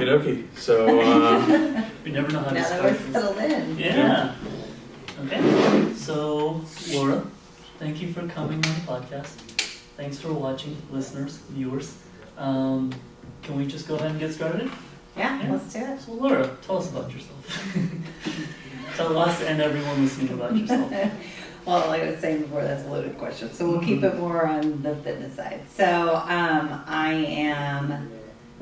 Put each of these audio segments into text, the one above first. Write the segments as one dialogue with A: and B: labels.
A: Okie dokie. So,
B: we never know how to
C: Now
B: start.
C: that we're settled in.
B: Yeah. Okay. So, Laura, thank you for coming on the podcast. Thanks for watching, listeners, viewers. Can we just go ahead and get started?
C: Yeah, let's do it.
B: So, Laura, tell us about yourself. Tell us and everyone listening about yourself.
C: Well, like I was saying before, that's a loaded question. So we'll keep it more on the fitness side. So I am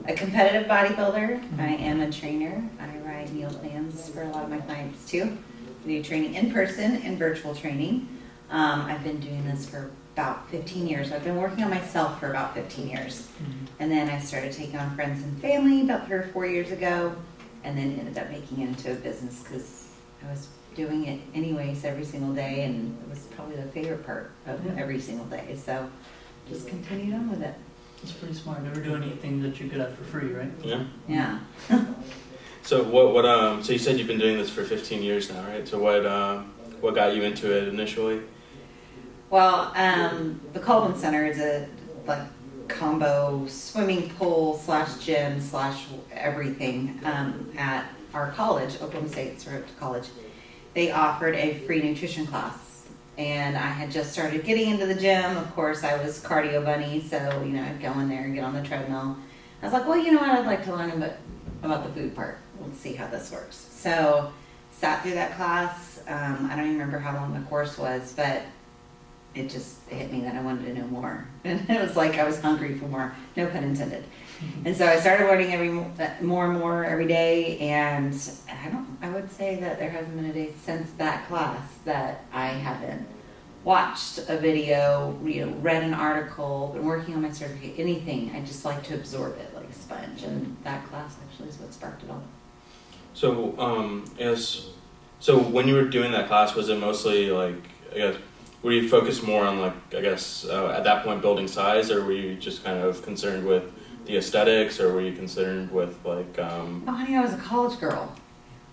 C: a competitive bodybuilder. I am a trainer. I write meal plans for a lot of my clients too. I do training in person and virtual training. I've been doing this for about 15 years. I've been working on myself for about 15 years. And then I started taking on friends and family about 3 or 4 years ago, and then ended up making it into a business because I was doing it anyways every single day, and it was probably the favorite part of every single day. So just continued on with it.
B: It's pretty smart. Never do anything that you're good at for free, right?
A: yeah.
C: Yeah.
A: So so you said you've been doing this for 15 years now, right? So what got you into it initially?
C: Well, the Colvin Center is a combo swimming pool / gym / everything at our college, Oklahoma State College. They offered a free nutrition class, and I had just started getting into the gym. Of course, I was cardio bunny, so I'd go in there and get on the treadmill. I was like, well, you know what? I'd like to learn a bit about the food part. Let's see how this works. So, sat through that class. I don't even remember how long the course was, but it just hit me that I wanted to know more. And it was like I was hungry for more, no pun intended. And so I started learning more and more every day, and I would say that there hasn't been a day since that class that I haven't watched a video, read an article, been working on my certificate, anything. I just like to absorb it like a sponge, and that class actually is what sparked it all.
A: So, so when you were doing that class, was it mostly were you focused more on at that point building size, or were you just kind of concerned with the aesthetics, or were you concerned with
C: Oh, honey, I was a college girl.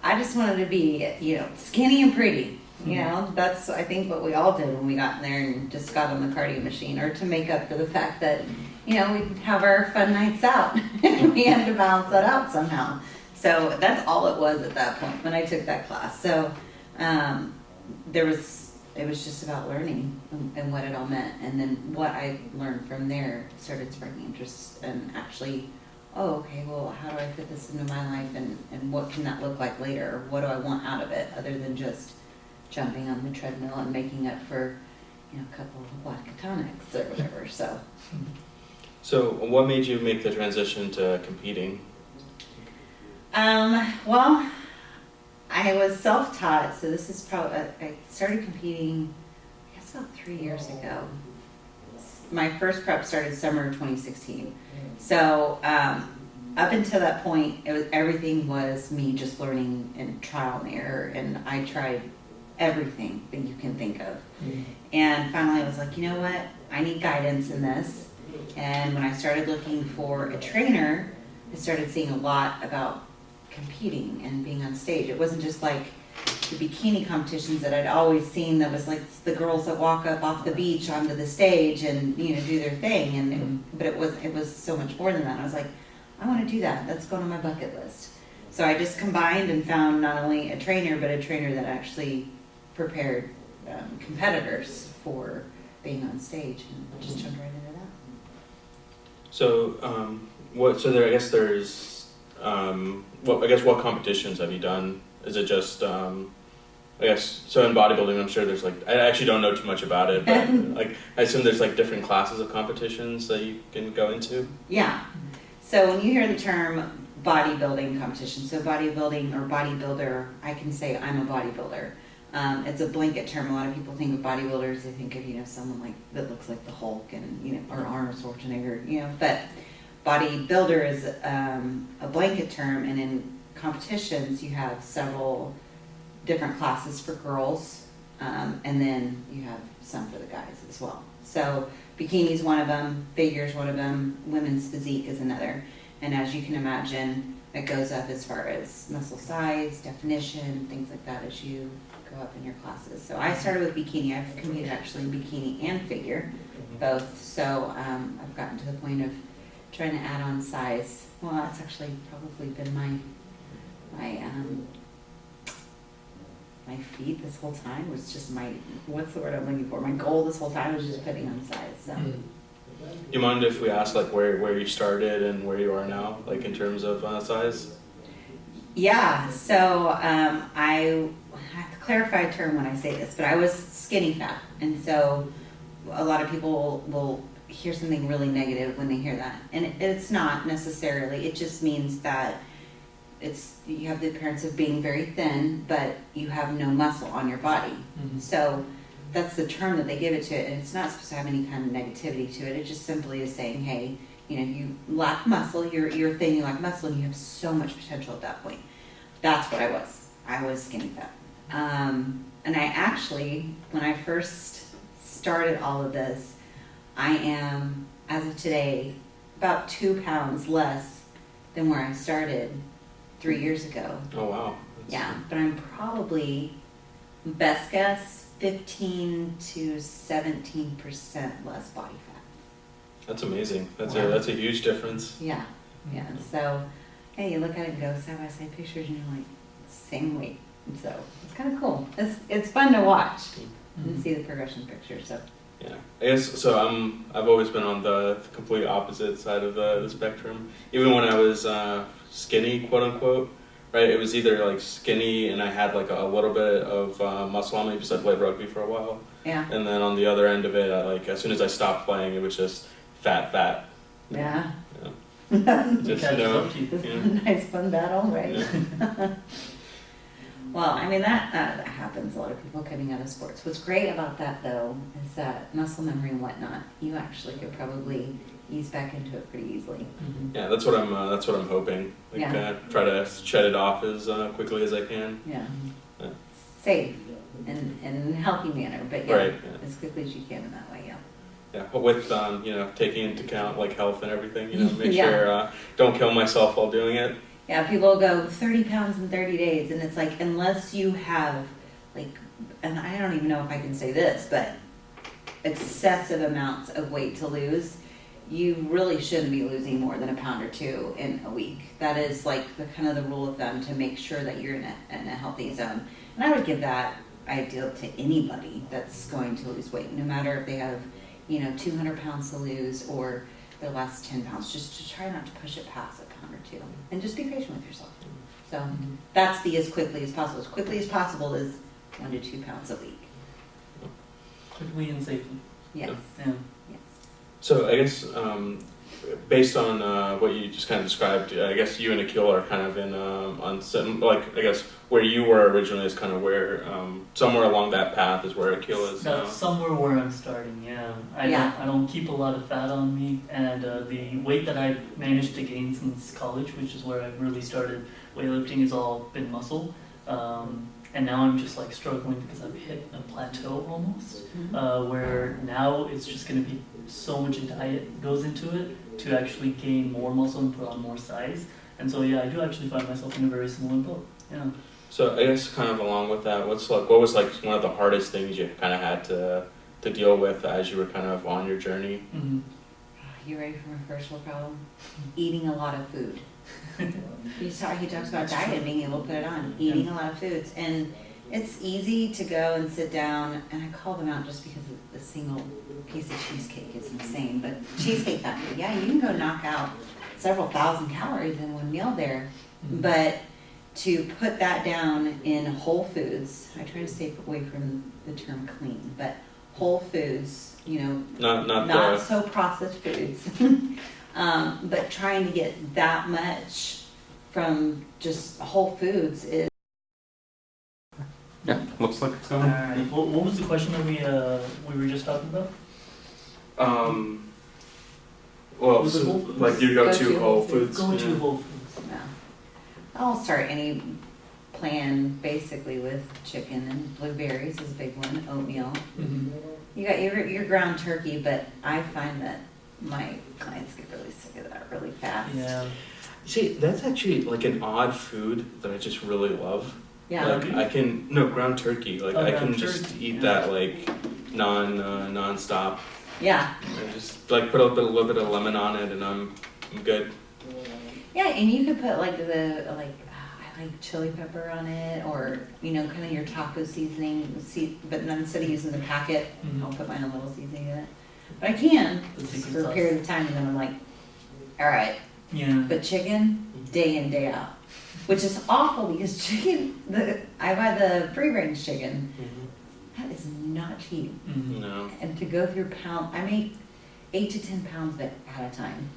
C: I just wanted to be, skinny and pretty. That's, I think, what we all did when we got in there and just got on the cardio machine, or to make up for the fact that, we'd have our fun nights out. We had to balance that out somehow. So that's all it was at that point when I took that class. So it was just about learning and what it all meant. And then what I learned from there started sparking interest and actually, okay, well, how do I fit this into my life, and what can that look like later? Or what do I want out of it other than just jumping on the treadmill and making up for, a couple of lactonics or whatever.
A: So what made you make the transition to competing?
C: Well, I was self-taught, so this is probably, I started competing, I guess about 3 years ago. My first prep started summer of 2016. So up until that point, everything was me just learning and trial and error, and I tried everything that you can think of. And finally I was like, you know what, I need guidance in this. And when I started looking for a trainer, I started seeing a lot about competing and being on stage. It wasn't just like the bikini competitions that I'd always seen that was like the girls that walk up off the beach onto the stage and do their thing, but it was so much more than that. I was like, I want to do that. That's going on my bucket list. So I just combined and found not only a trainer, but a trainer that actually prepared competitors for being on stage, and just jumped right into that.
A: So what competitions have you done? Is it just so in bodybuilding, I'm sure there's I actually don't know too much about it, but I assume there's different classes of competitions that you can go into.
C: Yeah. So when you hear the term bodybuilding competition, so bodybuilding or bodybuilder, I can say I'm a bodybuilder. It's a blanket term. A lot of people think of bodybuilders, they think of someone that looks like the Hulk and or Arnold Schwarzenegger, but bodybuilder is a blanket term, and in competitions you have several different classes for girls, and then you have some for the guys as well. So bikini is one of them, figure is one of them, women's physique is another, and as you can imagine, it goes up as far as muscle size, definition, things like that as you go up in your classes. So I started with bikini. I've competed actually in bikini and figure, both. So I've gotten to the point of trying to add on size. Well, that's actually probably been my feat this whole time was just what's the word I'm looking for? My goal this whole time was just putting on size. So.
A: You mind if we ask like where you started and where you are now, like in terms of size?
C: Yeah, so I have to clarify a term when I say this, but I was skinny fat, and so a lot of people will hear something really negative when they hear that, and it's not necessarily. It just means that you have the appearance of being very thin, but you have no muscle on your body.
B: Mm-hmm.
C: So that's the term that they give it to it, and it's not supposed to have any kind of negativity to it. It just simply is saying, hey, you lack muscle, you're thin, you lack muscle, and you have so much potential at that point. That's what I was. I was skinny fat. And I actually, when I first started all of this, I am, as of today, about 2 pounds less than where I started 3 years ago.
A: Oh, wow.
C: Yeah, but I'm probably, best guess, 15 to 17% less body fat.
A: That's amazing. That's
B: Wow.
A: that's a huge difference.
C: Yeah, yeah. So, hey, you look at it and go side by side pictures, and you're like, same weight. So it's kind of cool. It's fun to watch and see the progression picture. So.
A: Yeah, I guess so. I've always been on the complete opposite side of the spectrum. Even when I was skinny, quote unquote, right? It was either like skinny and I had like a little bit of muscle on me because I played rugby for a while.
C: Yeah.
A: And then on the other end of it, like as soon as I stopped playing, it was just fat.
C: Yeah.
A: Yeah. Just
B: Catches
A: know.
B: up to you.
C: This
A: Yeah.
C: is a nice fun battle, right?
A: Yeah.
C: Well, I mean, that happens. A lot of people coming out of sports. What's great about that, though, is that muscle memory and whatnot, you actually could probably ease back into it pretty easily.
B: Mm-hmm.
A: Yeah, that's what I'm hoping. Like,
C: Yeah.
A: try to shed it off as quickly as I can.
C: Yeah.
A: Yeah.
C: Safe and in a healthy manner, but yeah,
A: Right. Yeah.
C: as quickly as you can in that way, yeah.
A: Yeah, but with taking into account like health and everything, make
C: Yeah.
A: sure don't kill myself while doing it.
C: Yeah, people go 30 pounds in 30 days, and it's like, unless you have, like, and I don't even know if I can say this, but excessive amounts of weight to lose, you really shouldn't be losing more than 1 pound or 2 in a week. That is like the kind of the rule of thumb to make sure that you're in a healthy zone. And I would give that ideal to anybody that's going to lose weight, no matter if they have, 200 pounds to lose or their last 10 pounds, just to try not to push it past 1 pound or 2, and just be patient with yourself. So that's the as quickly as possible. As quickly as possible is 1 to 2 pounds a week.
B: Quickly and safely.
C: Yes.
B: Yeah.
C: Yes.
A: So I guess based on what you just kind of described, I guess you and Aqeel are kind of in on some, like, I guess where you were originally is kind of where somewhere along that path is where Aqeel is now.
B: That's somewhere where I'm starting, yeah. I don't keep a lot of fat on me, and the weight that I've managed to gain since college, which is where I really started weightlifting, has all been muscle. And now I'm just like struggling because I've hit a plateau almost, where now it's just going to be so much diet goes into it to actually gain more muscle and put on more size. And so yeah, I do actually find myself in a very similar boat. Yeah.
A: So I guess kind of along with that, what was like one of the hardest things you kind of had to deal with as you were kind of on your journey?
B: Mm-hmm.
C: You ready for my first world problem? Eating a lot of food. He talks about diet and being able to put it on. Eating a lot of foods. And it's easy to go and sit down, and I call them out just because the single piece of cheesecake is insane. But Cheesecake Factory, yeah, you can go knock out several thousand calories in one meal there.
B: Mm-hmm.
C: But to put that down in whole foods, I try to stay away from the term clean, but whole foods, not so processed foods. But trying to get that much from just whole foods is.
A: Yeah, looks like it's going.
B: Alright. What was the question that we were just talking about?
A: Well,
B: Was it
A: so,
B: Whole Foods?
A: like you go to Whole Foods.
B: Go to
A: yeah.
B: Whole Foods.
C: No. I'll start any plan basically with chicken and blueberries is a big one, oatmeal.
B: Mm-hmm.
C: You got your ground turkey, but I find that my clients get really sick of that really fast.
B: Yeah.
A: See, that's actually like an odd food that I just really love.
C: Yeah.
A: Like I can ground turkey. Like
B: Oh,
A: I
B: ground
A: can just
B: turkey,
A: eat
B: yeah.
A: that like non-stop.
C: Yeah.
A: And just like put a little bit of lemon on it, and I'm I'm good.
C: Yeah, and you could put like I like chili pepper on it, or kind of your taco seasoning. But then instead of using the packet, I'll put my own little seasoning in it. But I can just for a period of time, and then I'm like, all right.
B: Yeah.
C: But chicken, day in, day out, which is awful because chicken. I buy the free range chicken. That is not cheap.
A: No.
C: And to go through I make 8 to 10 pounds of it at a time.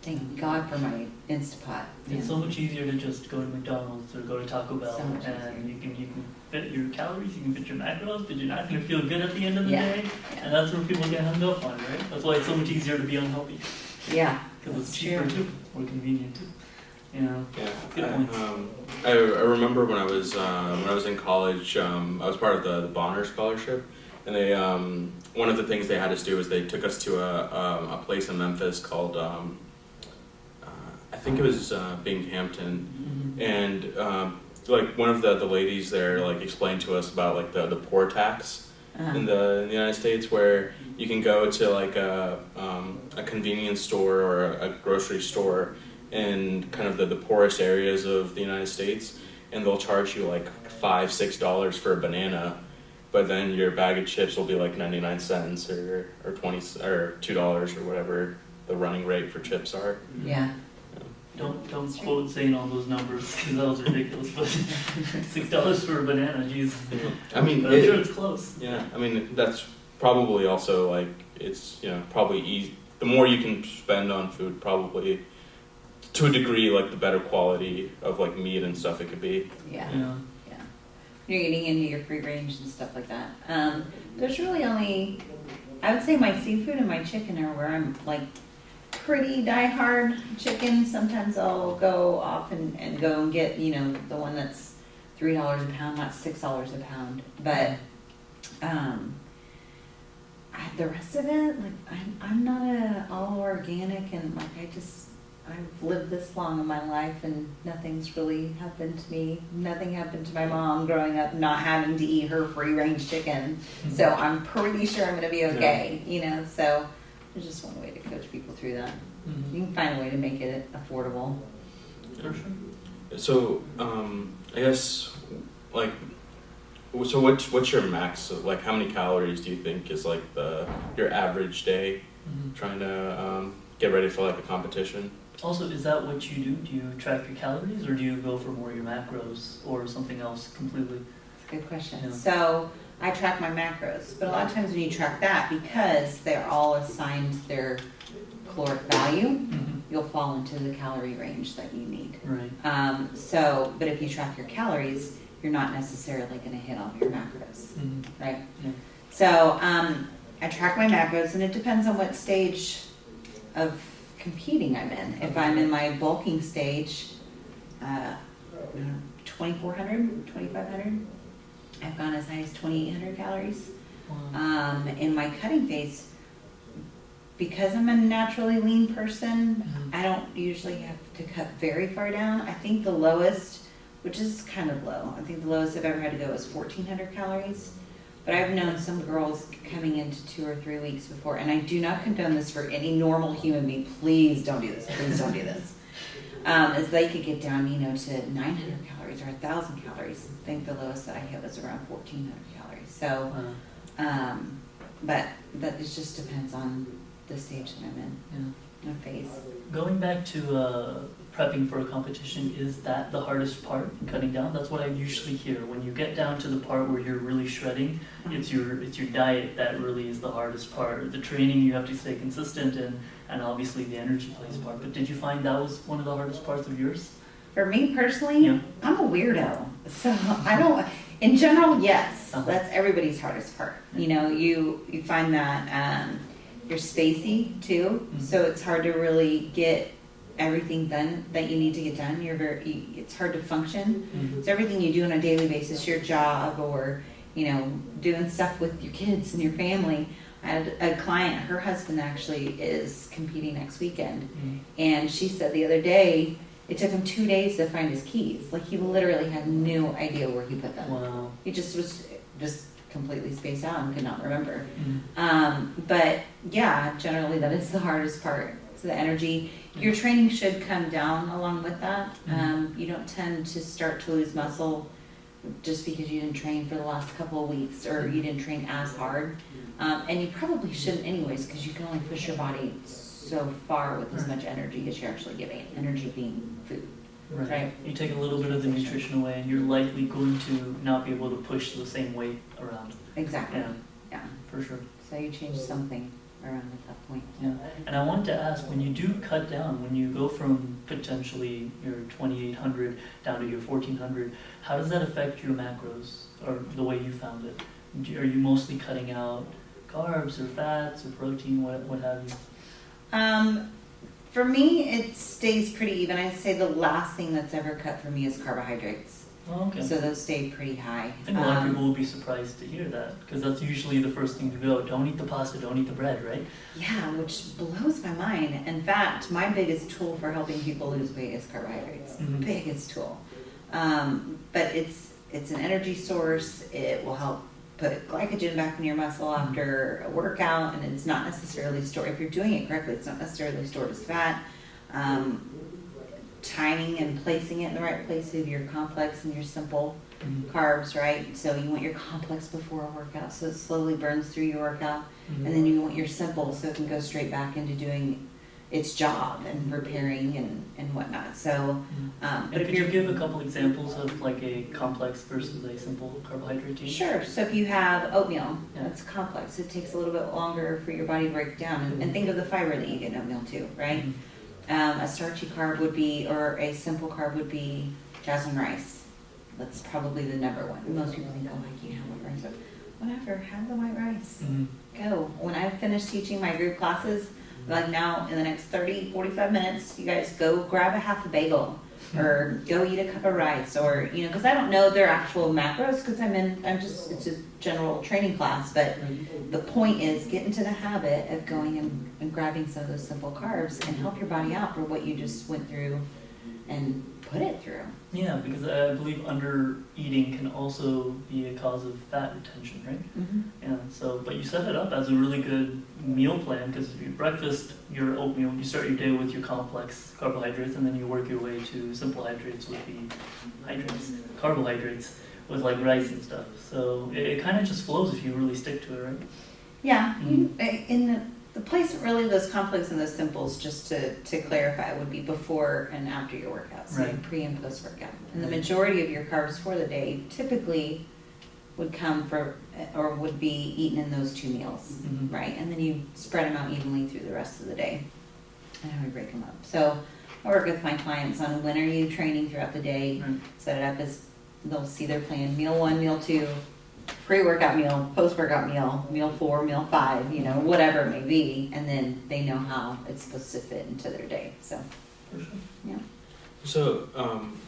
C: Thank God for my Instapot.
B: It's so much easier to just go to McDonald's or go to Taco Bell,
C: So much
B: and you can fit your calories, you can fit your macros, but you're not going to feel good at the end of the day.
C: Yeah.
B: And that's where people get hung up on, right? That's why it's so much easier to be unhealthy.
C: Yeah.
B: Because it's cheaper too, more convenient too.
A: Yeah.
B: Good points.
A: I remember when I was in college, I was part of the Bonner Scholarship, and they one of the things they had us do is they took us to a place in Memphis called I think it was Binghamton, and like one of the ladies there like explained to us about like the poor tax in the United States, where you can go to like a convenience store or a grocery store in kind of the poorest areas of the United States, and they'll charge you like $5-6 for a banana, but then your bag of chips will be like 99 cents or 20 or $2 or whatever the running rate for chips are.
C: Yeah.
B: Don't quote Zain on those numbers, because that was ridiculous. But $6 for a banana, jeez.
A: I mean,
B: but I'm sure it's close.
A: Yeah, I mean that's probably also like it's probably easy. The more you can spend on food, probably to a degree, like the better quality of like meat and stuff it could be.
C: Yeah.
B: Yeah.
C: You're getting into your free range and stuff like that. There's really only, I would say my seafood and my chicken are where I'm like pretty die-hard chicken. Sometimes I'll go off and go and get, the one that's $3 a pound, not $6 a pound. But the rest of it, like I'm not all organic, and like I've lived this long in my life and nothing's really happened to me. Nothing happened to my mom growing up not having to eat her free range chicken. So I'm pretty sure I'm going to be okay, so there's just one way to coach people through that. You can find a way to make it affordable.
B: For sure.
A: So, I guess, like, so what's your max? Like, how many calories do you think is like your average day trying to get ready for like a competition?
B: Also, is that what you do? Do you track your calories, or do you go for more your macros or something else completely?
C: That's a good question.
B: Yeah.
C: So I track my macros, but a lot of times when you track that, because they're all assigned their caloric value, you'll fall into the calorie range that you need.
B: Right.
C: But if you track your calories, you're not necessarily going to hit all your macros, right?
B: Yeah.
C: So I track my macros, and it depends on what stage of competing I'm in. If I'm in my bulking stage, 2,400, 2,500. I've gone as high as 2,800 calories.
B: Wow.
C: In my cutting phase, because I'm a naturally lean person, I don't usually have to cut very far down. I think the lowest, which is kind of low, I think the lowest I've ever had to go is 1,400 calories. But I've known some girls coming into 2 or 3 weeks before, and I do not condone this for any normal human being. Please don't do this. Please don't do this. Is they could get down, to 900 calories or 1,000 calories. I think the lowest that I hit was around 1,400 calories. So, but that it just depends on the stage that I'm in, my phase.
B: Going back to prepping for a competition, is that the hardest part, cutting down? That's what I usually hear. When you get down to the part where you're really shredding, it's your diet that really is the hardest part. The training, you have to stay consistent, and obviously the energy plays a part. But did you find that was one of the hardest parts of yours?
C: For me personally, I'm a weirdo. So I don't, in general, yes, that's everybody's hardest part. You find that you're spacey too, so it's hard to really get everything done that you need to get done. It's hard to function. So everything you do on a daily basis, your job or, doing stuff with your kids and your family. I had a client, her husband actually is competing next weekend. And she said the other day, it took him 2 days to find his keys. Like he literally had no idea where he put them.
B: Wow.
C: He just was completely spaced out and could not remember. But yeah, generally that is the hardest part. So the energy, your training should come down along with that.
B: Mhm.
C: You don't tend to start to lose muscle just because you didn't train for the last couple of weeks or you didn't train as hard. And you probably shouldn't anyways, because you can only push your body so far with as much energy as you're actually giving it. Energy being food. Right.
B: You take a little bit of the nutrition away, and you're likely going to not be able to push the same weight around.
C: Exactly.
B: Yeah, for sure.
C: So you change something around at that point.
B: Yeah, and I wanted to ask, when you do cut down, when you go from potentially your 2,800 down to your 1,400, how does that affect your macros, or the way you found it? Are you mostly cutting out carbs or fats or protein, what have you?
C: For me, it stays pretty even. I'd say the last thing that's ever cut for me is carbohydrates.
B: Oh, okay.
C: So those stay pretty high.
B: I think a lot of people will be surprised to hear that, because that's usually the first thing to go. Don't eat the pasta, don't eat the bread, right?
C: Yeah, which blows my mind. In fact, my biggest tool for helping people lose weight is carbohydrates.
B: Mhm.
C: Biggest tool. But it's an energy source. It will help put glycogen back in your muscle after a workout, and it's not necessarily stored. If you're doing it correctly, it's not necessarily stored as fat. Timing and placing it in the right place of your complex and your simple carbs, right? So you want your complex before a workout, so it slowly burns through your workout, and then you want your simple, so it can go straight back into doing its job and repairing and whatnot. So,
B: And
C: but if
B: could you
C: you're
B: give a couple examples of like a complex versus a simple carbohydrate to eat?
C: Sure. So if you have oatmeal,
B: Yeah.
C: that's complex. It takes a little bit longer for your body to break down. And think of the fiber that you get in oatmeal too, right? A starchy carb would be, or a simple carb would be jasmine rice. That's probably the number one. Most people think, oh, I can't have white rice. But whatever, have the white rice. Go. When I finish teaching my group classes, like now in the next 30, 45 minutes, you guys go grab a half a bagel or go eat a cup of rice, or, you know, because I don't know their actual macros because it's a general training class, but the point is get into the habit of going and grabbing some of those simple carbs and help your body out for what you just went through and put it through.
B: Yeah, because I believe under eating can also be a cause of fat retention, right? Yeah, so, but you set it up as a really good meal plan, because your breakfast, your oatmeal, you start your day with your complex carbohydrates, and then you work your way to simple hydrates with the carbohydrates with like rice and stuff. So it kind of just flows if you really stick to it, right?
C: Yeah, in the place really those complex and those simples, just to clarify, would be before and after your workout, so
B: Right.
C: pre and post workout. And the majority of your carbs for the day typically would come from, or would be eaten in those two meals, right? And then you spread them out evenly through the rest of the day, and then we break them up. So I work with my clients on when are you training throughout the day, set it up as they'll see their plan, meal 1, meal 2, pre-workout meal, post-workout meal, meal 4, meal 5, you know, whatever it may be, and then they know how it's supposed to fit into their day. So,
B: For sure.
C: yeah.
A: So,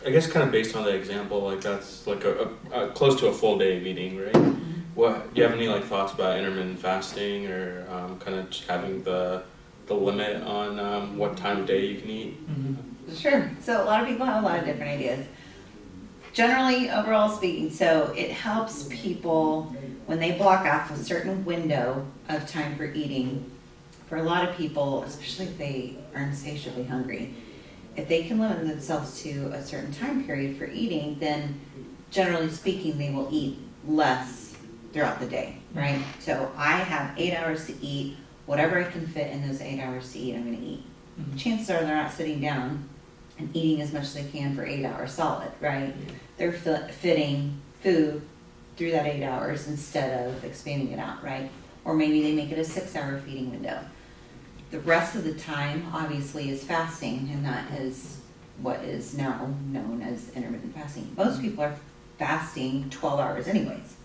A: I guess kind of based on the example, like that's like a close to a full day of eating, right? What do you have any like thoughts about intermittent fasting, or kind of just having the limit on what time of day you can eat?
C: Sure. So a lot of people have a lot of different ideas. Generally, overall speaking, so it helps people when they block off a certain window of time for eating. For a lot of people, especially if they are insatiably hungry, if they can limit themselves to a certain time period for eating, then generally speaking, they will eat less throughout the day, right? So I have 8 hours to eat. Whatever I can fit in those 8 hours to eat, I'm going to eat. Chances are they're not sitting down and eating as much as they can for 8 hours solid, right? They're fitting food through that 8 hours instead of expanding it out, right? Or maybe they make it a 6-hour feeding window. The rest of the time, obviously, is fasting, and that is what is now known as intermittent fasting. Most people are fasting 12 hours anyways.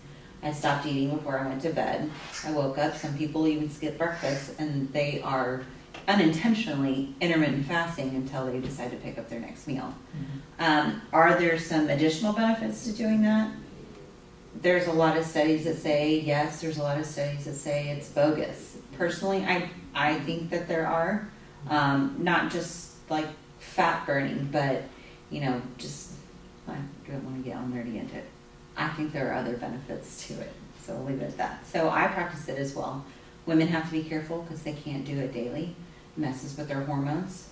C: I stopped eating before I went to bed. I woke up. Some people even skip breakfast, and they are unintentionally intermittent fasting until they decide to pick up their next meal. Are there some additional benefits to doing that? There's a lot of studies that say yes. There's a lot of studies that say it's bogus. Personally, I think that there are, not just like fat burning, but you know, just I don't want to get all nerdy into it. I think there are other benefits to it, so I'll leave it at that. So I practice it as well. Women have to be careful because they can't do it daily. messes with their hormones.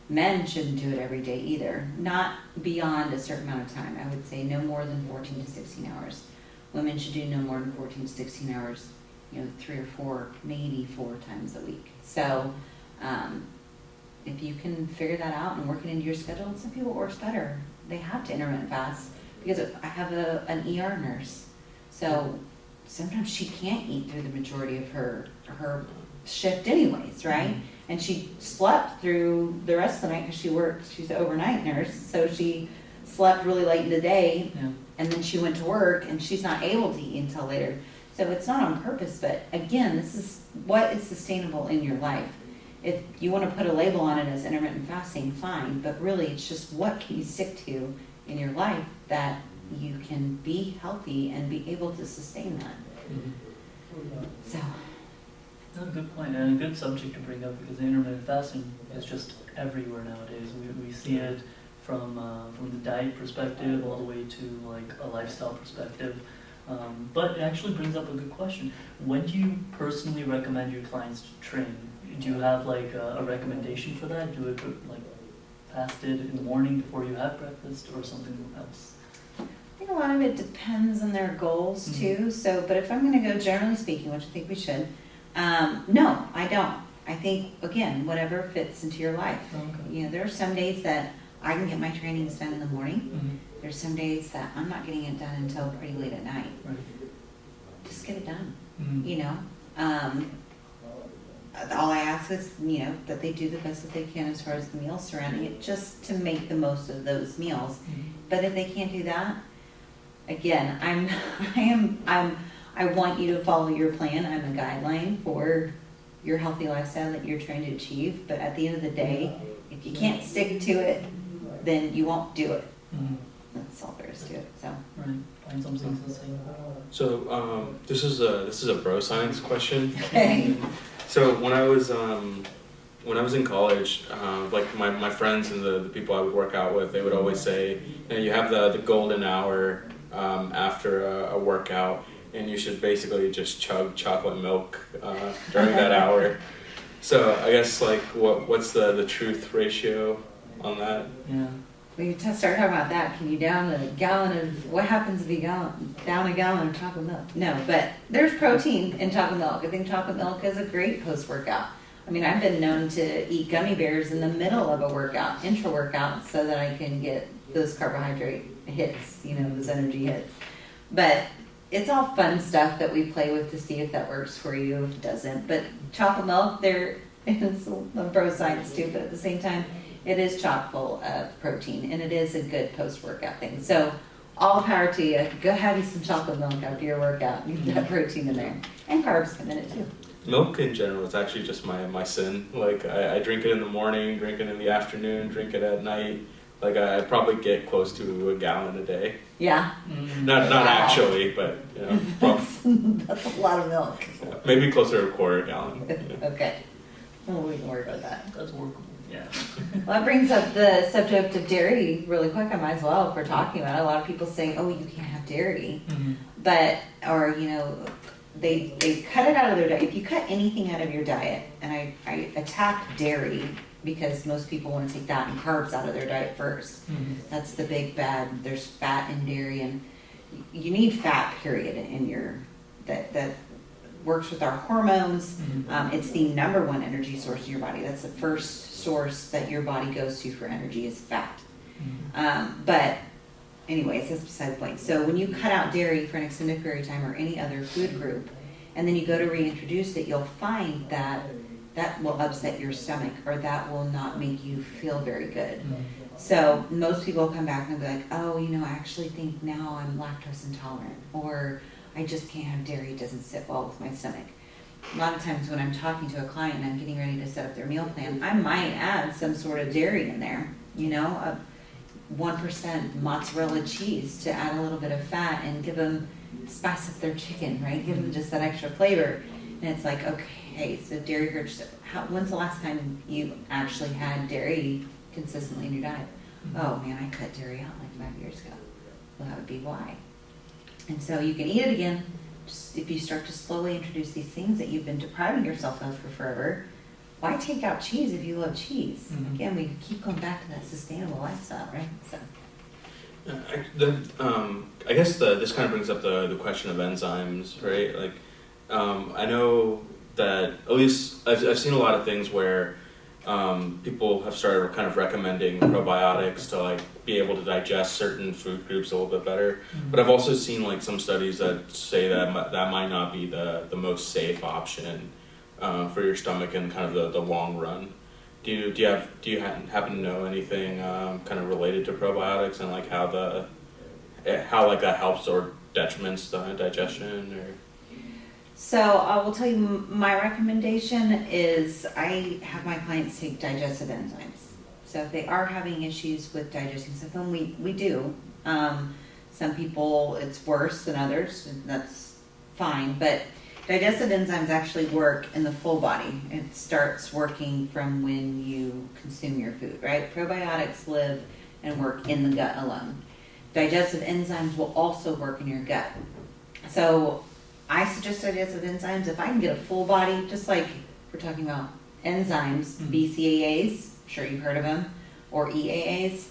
C: Men shouldn't do it every day either, not beyond a certain amount of time. I would say no more than 14 to 16 hours. Women should do no more than 14 to 16 hours, 3 or 4, maybe 4 times a week. So if you can figure that out and work it into your schedule, and some people it works better. They have to intermittent fast because I have an ER nurse. So sometimes she can't eat through the majority of her shift anyways, right? And she slept through the rest of the night because she's an overnight nurse, so she slept really late in the day, and then she went to work, and she's not able to eat until later. So it's not on purpose, but again, this is what is sustainable in your life. If you want to put a label on it as intermittent fasting, fine, but really it's just what can you stick to in your life that you can be healthy and be able to sustain that. So.
B: No, good point, and a good subject to bring up because intermittent fasting is just everywhere nowadays. We see it from the diet perspective all the way to like a lifestyle perspective. But it actually brings up a good question. When do you personally recommend your clients to train? Do you have like a recommendation for that? Do it like fasted in the morning before you have breakfast or something else?
C: I think a lot of it depends on their goals too. So, but if I'm going to go generally speaking, which I think we should, no, I don't. I think, again, whatever fits into your life.
B: Okay.
C: There are some days that I can get my trainings done in the morning.
B: Mm-hmm.
C: There's some days that I'm not getting it done until pretty late at night.
B: Right.
C: Just get it done,
B: Mm-hmm.
C: All I ask is, that they do the best that they can as far as the meals surrounding it, just to make the most of those meals.
B: Mm-hmm.
C: But if they can't do that, again, I want you to follow your plan. I'm a guideline for your healthy lifestyle that you're trying to achieve. But at the end of the day, if you can't stick to it, then you won't do it.
B: Mm-hmm.
C: That's all there is to it. So.
B: Right. Find something to say.
A: So this is a bro science question.
C: Okay.
A: So when I was in college, like my friends and the people I would work out with, they would always say, you have the golden hour after a workout, and you should basically just chug chocolate milk during that hour. So I guess like what's the truth ratio on that?
B: Yeah.
C: When you start talking about that, can you down a gallon of, what happens if you down a gallon of chocolate milk? No, but there's protein in chocolate milk. I think chocolate milk is a great post-workout. I mean, I've been known to eat gummy bears in the middle of a workout, intra-workout, so that I can get those carbohydrate hits, those energy hits. But it's all fun stuff that we play with to see if that works for you, if it doesn't. But chocolate milk, it's a bro science too, but at the same time, it is chock full of protein, and it is a good post-workout thing. So all the power to you. Go have you some chocolate milk after your workout. You get that protein in there. And carbs come in it too.
A: Milk in general is actually just my sin. Like I drink it in the morning, drink it in the afternoon, drink it at night. Like I probably get close to a gallon a day.
C: Yeah.
A: Not actually, but
C: That's a lot of milk.
A: Maybe closer to a quarter gallon.
C: Okay. Well, we can work with that.
B: That's workable. Yeah.
C: Well, that brings up the subject of dairy really quick. I might as well, if we're talking about it. A lot of people say, oh, you can't have dairy.
B: Mm-hmm.
C: But, or, they cut it out of their diet. If you cut anything out of your diet, and I attack dairy because most people want to take that and carbs out of their diet first.
B: Mm-hmm.
C: That's the big bad. There's fat in dairy, and you need fat, period, in your, that works with our hormones.
B: Mm-hmm.
C: It's the number one energy source in your body. That's the first source that your body goes to for energy is fat.
B: Mm-hmm.
C: But anyways, that's beside the point. So when you cut out dairy for an extended period of time or any other food group, and then you go to reintroduce it, you'll find that will upset your stomach, or that will not make you feel very good.
B: Mm-hmm.
C: So most people come back and be like, oh, I actually think now I'm lactose intolerant, or I just can't have dairy, it doesn't sit well with my stomach. A lot of times when I'm talking to a client and I'm getting ready to set up their meal plan, I might add some sort of dairy in there, a 1% mozzarella cheese to add a little bit of fat and give them, spice up their chicken, right? Give them just that extra flavor. And it's like, okay, so dairy hurts. When's the last time you actually had dairy consistently in your diet?
B: Mm-hmm.
C: Oh man, I cut dairy out like 5 years ago. Well, that would be why. And so you can eat it again. Just if you start to slowly introduce these things that you've been depriving yourself of for forever, why take out cheese if you love cheese?
B: Mhm.
C: Again, we keep going back to that sustainable lifestyle, right? So.
A: I guess this kind of brings up the question of enzymes, right? Like, I know that at least I've seen a lot of things where people have started kind of recommending probiotics to like be able to digest certain food groups a little bit better. But I've also seen like some studies that say that that might not be the most safe option for your stomach in kind of the long run. Do you happen to know anything kind of related to probiotics and like how like that helps or detriments the digestion or?
C: So I will tell you, my recommendation is I have my clients take digestive enzymes. So if they are having issues with digesting something, we do. Some people it's worse than others, and that's fine. But digestive enzymes actually work in the full body. It starts working from when you consume your food, right? Probiotics live and work in the gut alone. Digestive enzymes will also work in your gut. So I suggest digestive enzymes if I can get a full body, just like we're talking about enzymes, BCAAs, I'm sure you've heard of them, or EAAs.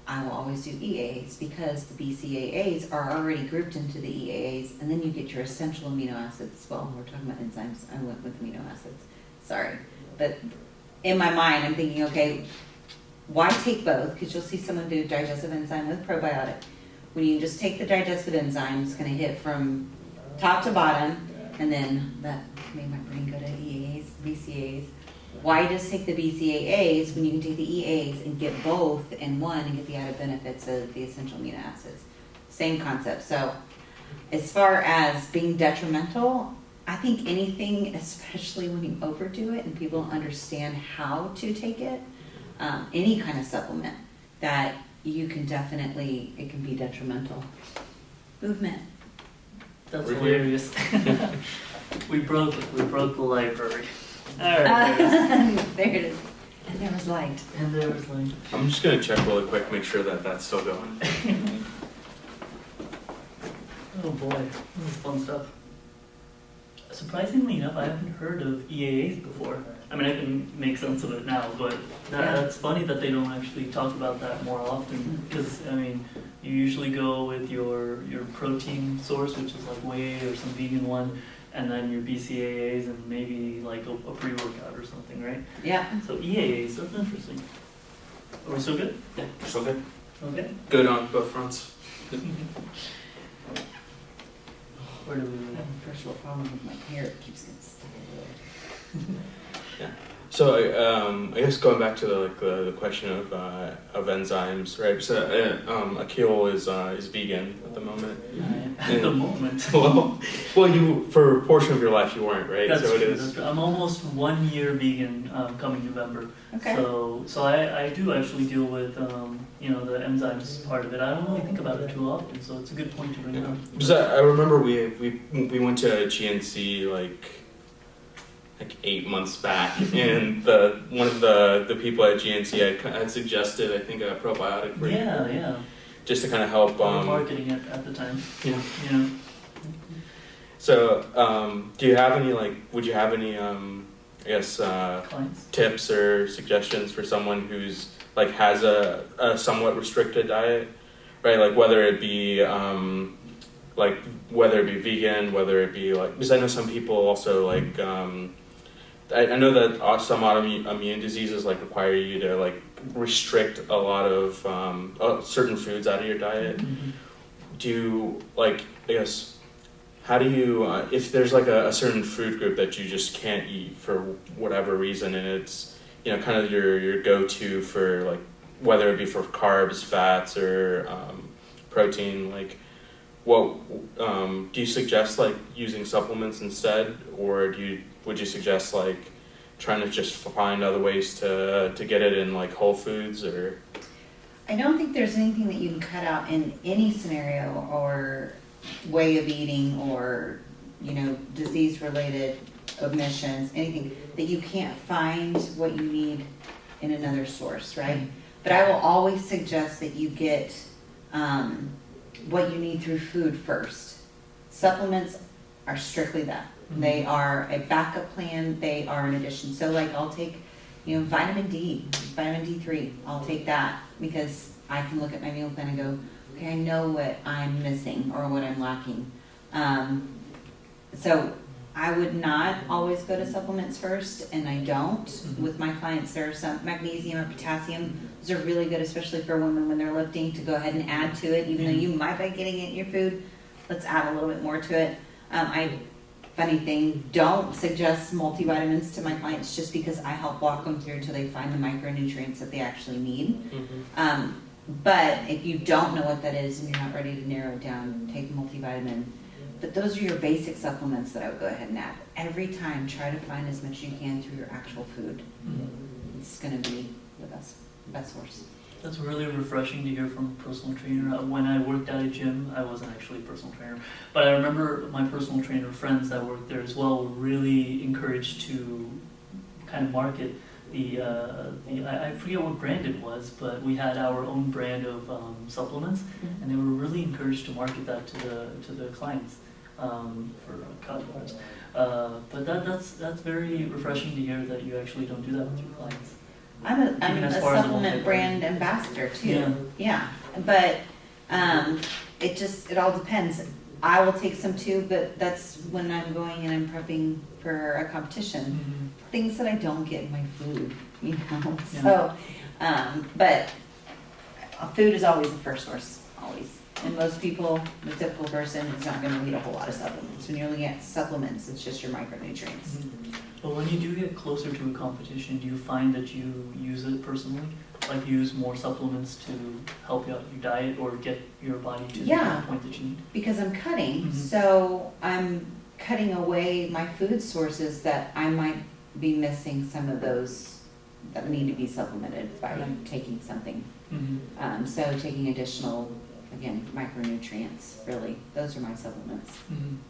C: I will always do EAAs because the BCAAs are already grouped into the EAAs, and then you get your essential amino acids. Well, we're talking about enzymes. I went with amino acids. Sorry. But in my mind, I'm thinking, okay, why take both? Because you'll see someone do digestive enzyme with probiotic. When you just take the digestive enzyme, it's going to hit from top to bottom, and then that made my brain go to EAAs, BCAAs. Why just take the BCAAs when you can take the EAs and get both in one and get the added benefits of the essential amino acids? Same concept. So as far as being detrimental, I think anything, especially when you overdo it and people don't understand how to take it, any kind of supplement, that you can definitely, it can be detrimental. Movement.
B: That's hilarious. we broke the library. Alright,
C: there it is. And there was light.
B: and there was like,
A: I'm just gonna check really quick, make sure that that's still going.
B: oh boy, this is fun stuff. Surprisingly enough, I haven't heard of EAAs before. I mean, I can make sense of it now, but that's funny that they don't actually talk about that more often. Because I mean, you usually go with your protein source, which is like whey or some vegan one, and then your BCAAs and maybe like a pre-workout or something, right?
C: Yeah.
B: So EAAs, that's interesting. Are we still good?
A: Yeah, still good.
B: Okay.
A: Good on both fronts.
B: Where do we?
C: First world problem with my hair, it keeps getting stuck.
A: Yeah. So I guess going back to the question of enzymes, right? So Aqeel is vegan at the moment.
B: At the moment.
A: well, you for a portion of your life you weren't, right?
B: That's
A: so
B: true,
A: it is.
B: that's true. I'm almost 1 year vegan coming November.
C: Okay.
B: So I do actually deal with the enzymes part of it. I don't really think about it too often, so it's a good point to bring up.
A: Because I remember we went to GNC like 8 months back, and one of the people at GNC had suggested, I think, a probiotic for you.
B: Yeah.
A: Just to kind of help.
B: We were marketing it at the time.
A: Yeah.
B: Yeah.
A: So, do you have any would you have any
B: Clients.
A: tips or suggestions for someone who's like has a somewhat restricted diet, right? Like whether it be whether it be vegan, whether it be because I know some people also I know that some autoimmune diseases require you to restrict a lot of certain foods out of your diet.
B: Mm-hmm.
A: Do you how do you if there's a certain food group that you just can't eat for whatever reason, and it's kind of your go-to for whether it be for carbs, fats, or protein, what do you suggest using supplements instead, or would you suggest trying to just find other ways to get it in whole foods? Or
C: I don't think there's anything that you can cut out in any scenario or way of eating or disease related omissions, anything that you can't find what you need in another source, right? Mm-hmm. But I will always suggest that you get what you need through food first. Supplements are strictly that. They are a backup plan. They are an addition. So like I'll take, vitamin D, vitamin D3. I'll take that because I can look at my meal plan and go, okay, I know what I'm missing or what I'm lacking. So I would not always go to supplements first, and I don't. With my clients, there are some magnesium or potassium. Those are really good, especially for women when they're lifting, to go ahead and add to it. Even though you might be getting it in your food, let's add a little bit more to it. Funny thing, don't suggest multivitamins to my clients just because I help walk them through until they find the micronutrients that they actually need. But if you don't know what that is and you're not ready to narrow it down, take a multivitamin. But those are your basic supplements that I would go ahead and add. Every time, try to find as much as you can through your actual food. It's going to be the best source.
B: That's really refreshing to hear from a personal trainer. When I worked at a gym, I wasn't actually a personal trainer, but I remember my personal trainer friends that worked there as well were really encouraged to kind of market I forget what brand it was, but we had our own brand of supplements, and they were really encouraged to market that to the clients for customers. But that's very refreshing to hear that you actually don't do that with your clients.
C: I'm a supplement brand ambassador too. Yeah. But it all depends. I will take some too, but that's when I'm going and I'm prepping for a competition. Things that I don't get in my food, So, but food is always the first source, always. And most people, the typical person, is not going to need a whole lot of supplements. When you're looking at supplements, it's just your micronutrients.
B: But when you do get closer to a competition, do you find that you use it personally? Like use more supplements to help you out your diet or get your body to the point that you need? Because
C: I'm cutting, so I'm cutting away my food sources that I might be missing some of those that need to be supplemented by taking something. So taking additional, again, micronutrients, really. Those are my supplements.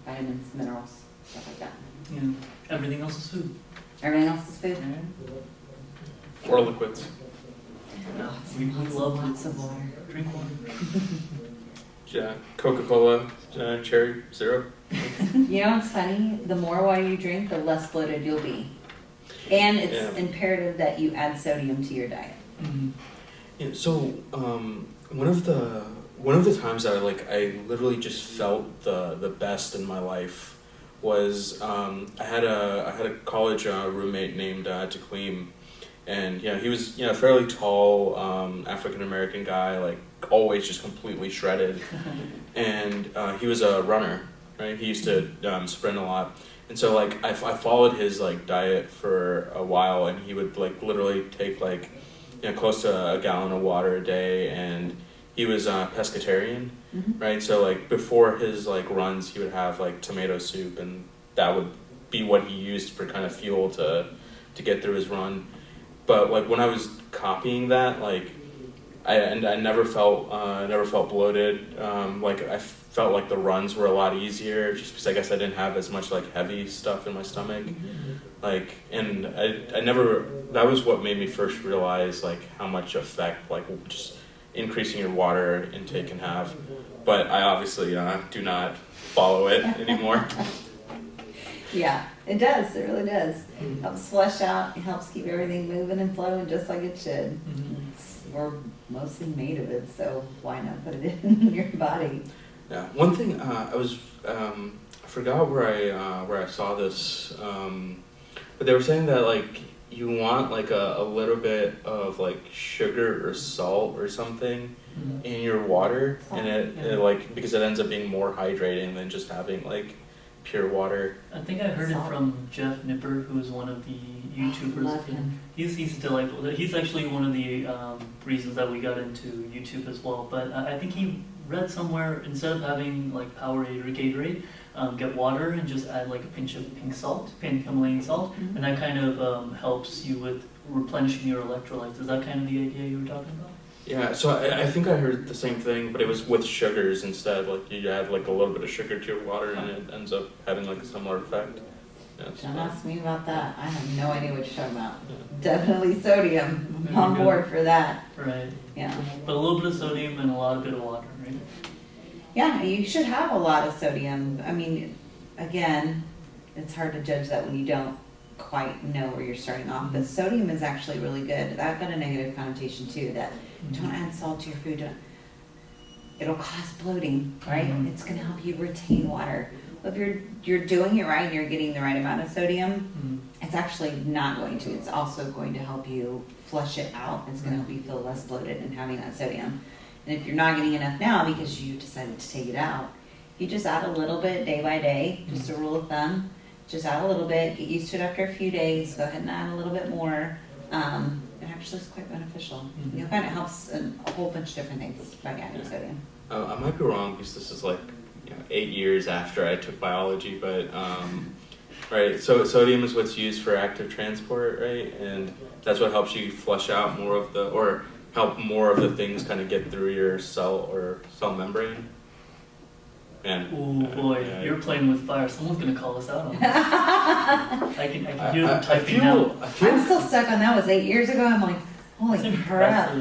C: Vitamins, minerals, stuff like that.
B: Yeah. Everything else is food.
C: Everything else is food.
A: Or liquids.
B: We love
C: lots of water.
B: Drink water.
A: Yeah, Coca-Cola, cherry syrup.
C: It's funny? The more water you drink, the less bloated you'll be. And it's imperative that you add sodium to your diet.
A: Yeah, so one of the times that I literally just felt the best in my life was I had a college roommate named Aqeel, and he was fairly tall African American guy, always just completely shredded, and he was a runner, right? He used to sprint a lot, and so I followed his diet for a while, and he would literally take close to a gallon of water a day, and he was pescatarian, right? So before his runs, he would have tomato soup, and that would be what he used for kind of fuel to get through his run. But when I was copying that, I never felt bloated. I felt the runs were a lot easier, just because I guess I didn't have as much heavy stuff in my stomach. And I never. That was what made me first realize how much effect just increasing your water intake can have. But I obviously do not follow it anymore.
C: Yeah, it does. It really does. It helps flush out. It helps keep everything moving and flowing just like it should. We're mostly made of it, so why not put it in your body?
A: Yeah. One thing I forgot where I saw this, but they were saying that you want a little bit of sugar or salt or something in your water, and it because it ends up being more hydrating than just having pure water.
B: I think I heard it from Jeff Nipper, who is one of the YouTubers.
C: Love him.
B: He's delightful. He's actually one of the reasons that we got into YouTube as well. But I think he read somewhere, instead of having Powerade or Gatorade, get water and just add a pinch of pink Himalayan salt, and that kind of helps you with replenishing your electrolytes. Is that kind of the idea you were talking about?
A: Yeah, so I think I heard the same thing, but it was with sugars instead. You add a little bit of sugar to your water, and it ends up having a similar effect. Yeah,
C: Don't ask me about that. I have no idea what you're talking about. Definitely sodium. I'm on board for that.
B: Right.
C: Yeah.
B: But a little bit of sodium and a lot of bit of water, right?
C: Yeah, you should have a lot of sodium. I mean, again, it's hard to judge that when you don't quite know where you're starting off. But sodium is actually really good. That got a negative connotation too, that don't add salt to your food. It'll cause bloating, right? It's going to help you retain water. If you're doing it right and you're getting the right amount of sodium, it's actually not going to. It's also going to help you flush it out. It's going to help you feel less bloated and having that sodium. And if you're not getting enough now because you decided to take it out, you just add a little bit day by day, just a rule of thumb. Just add a little bit, get used to it after a few days, go ahead and add a little bit more. It actually is quite beneficial. You'll find it helps in a whole bunch of different things by adding sodium.
A: I might be wrong because this is like 8 years after I took biology, but right. So sodium is what's used for active transport, right? And that's what helps you flush out more of help more of the things kind of get through your cell membrane. And,
B: oh boy, you're playing with fire. Someone's gonna call us out on this. I can hear them typing now.
C: I'm still stuck on that. Was 8 years ago. I'm like, holy crap.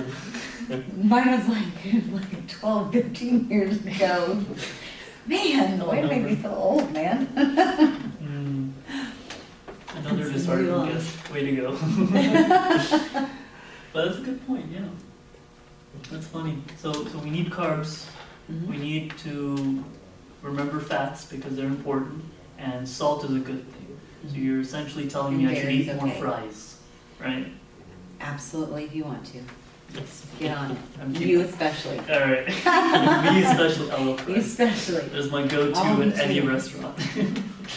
C: Mine was like 12, 15 years ago. Man, way to make me feel old, man.
B: Another disheartening guess. Way to go. But that's a good point, yeah. That's funny. So we need carbs. We need to remember fats because they're important, and salt is a good thing. So you're essentially telling me I should eat more fries, right?
C: Absolutely, if you want to.
B: Yes.
C: Get on it. You especially.
B: All right. Me especially. I love fries.
C: You especially.
B: There's my go-to at any restaurant.